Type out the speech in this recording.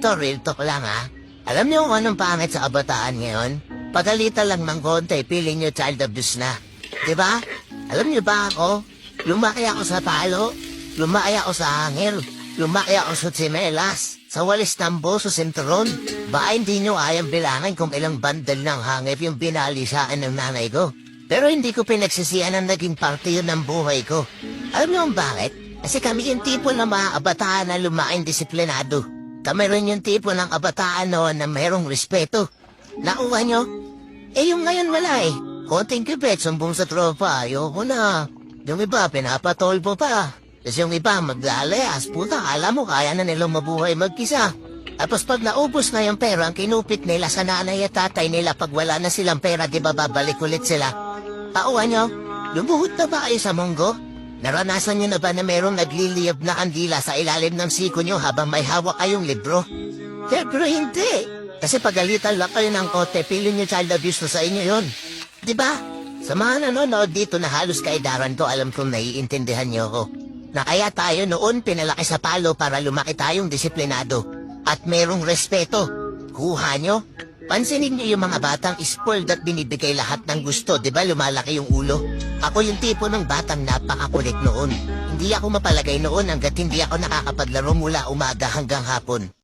Ito, real talk lang ha. Alam niyo kung anong pangit sa kabataan ngayon? Pagalitan lang ng konti, feeling niyo child abuse na. Diba? Alam niyo ba ako? Lumaki ako sa palo. Lumaki ako sa hangil. Lumaki ako sa tsinelas. Sa walis tambo sa sentron. Baka hindi niyo kayang bilangan kung ilang bandal ng hangip yung binali sa akin ng nanay ko. Pero hindi ko pinagsisihan ang naging parte yun ng buhay ko. Alam niyo kung bakit? Kasi kami yung tipo ng mga kabataan na lumaking disiplinado. Kami rin yung tipo ng kabataan noon na mayroong respeto. Nakuha nyo? Eh yung ngayon wala eh. Konting kipit, sumbong sa tropa, ayoko na. Yung iba, pinapatolpo pa. Tapos yung iba, maglalayas, puta, alam mo, kaya na nilang mabuhay magkisa. Tapos pag naubos na yung pera, ang kinupit nila sa nanay at tatay nila pag wala na silang pera, di ba babalik ulit sila? Tauhan nyo, lumuhod na ba kayo sa munggo? Naranasan nyo na ba na merong nagliliyab na kandila sa ilalim ng siko nyo habang may hawak kayong libro? Siyempre hindi. Kasi pagalitan lang kayo ng kote, feeling nyo child abuse na sa inyo yon. Diba? Sa mga nanonood dito na halos kaedaran ko, alam kong naiintindihan nyo ako. Na kaya tayo noon pinalaki sa palo para lumaki tayong disiplinado. At merong respeto. Kuha nyo? Pansinin niyo yung mga batang spoiled at binibigay lahat ng gusto, di ba lumalaki yung ulo? Ako yung tipo ng batang napakakulit noon. Hindi ako mapalagay noon hanggat hindi ako nakakapaglaro mula umaga hanggang hapon.